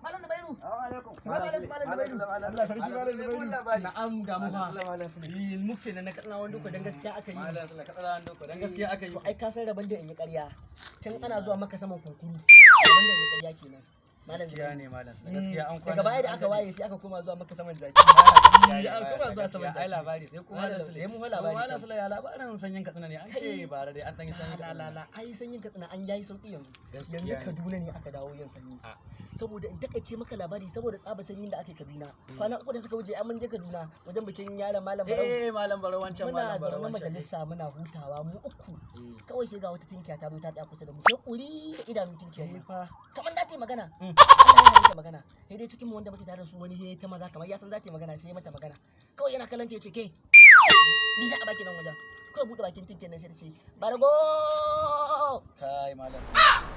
Malam da Bairu. Allah sarki malam da Bairu. Na'am ga mu fa. Muke na katsina wanda ko dan gaskiya aka yi. Malam sallah katsina wanda ko dan gaskiya aka yi. To ai ka san rabon da in yi ƙarya. Can ana zuwa maka saman kunkuru. Rabon da in yi ƙarya kenan. Malam gaskiya ne malam sallah gaskiya an kwana. Daga baya da aka waye sai aka koma zuwa maka saman zaki. An koma zuwa saman zaki. Ai labari sai kuma malam sai mu labari. Malam sallah ya labarin sanyin katsina ne an ce ba da dai an dan yi sanyin katsina. Ai sanyin katsina an yayi sauki yanzu. Yanzu Kaduna ne aka dawo yin sanyi. Saboda in takaice maka labari saboda tsaba sanyin da aka yi Kaduna. Kwana uku da suka wuce an mun je Kaduna wajen bikin yaron malam Barau. Malam Barau wancan malam Barau. Muna zaune majalisa muna hutawa mu uku. Kawai sai ga wata tinkiya ta zo ta tsaya kusa da mu. Sai kuri da idanun tinkiyar ne fa. Kaman da ta yi magana. Allah ya magana. Sai dai cikin mu wanda muke tare da su wani he ta maza kamar ya san za ta yi magana sai ya mata magana. Kawai yana kallon ta yace ke. Ni da a baki nan wajen. Kawai bude bakin tinkiyar nan sai ta ce Bargo. Kai malam sallah.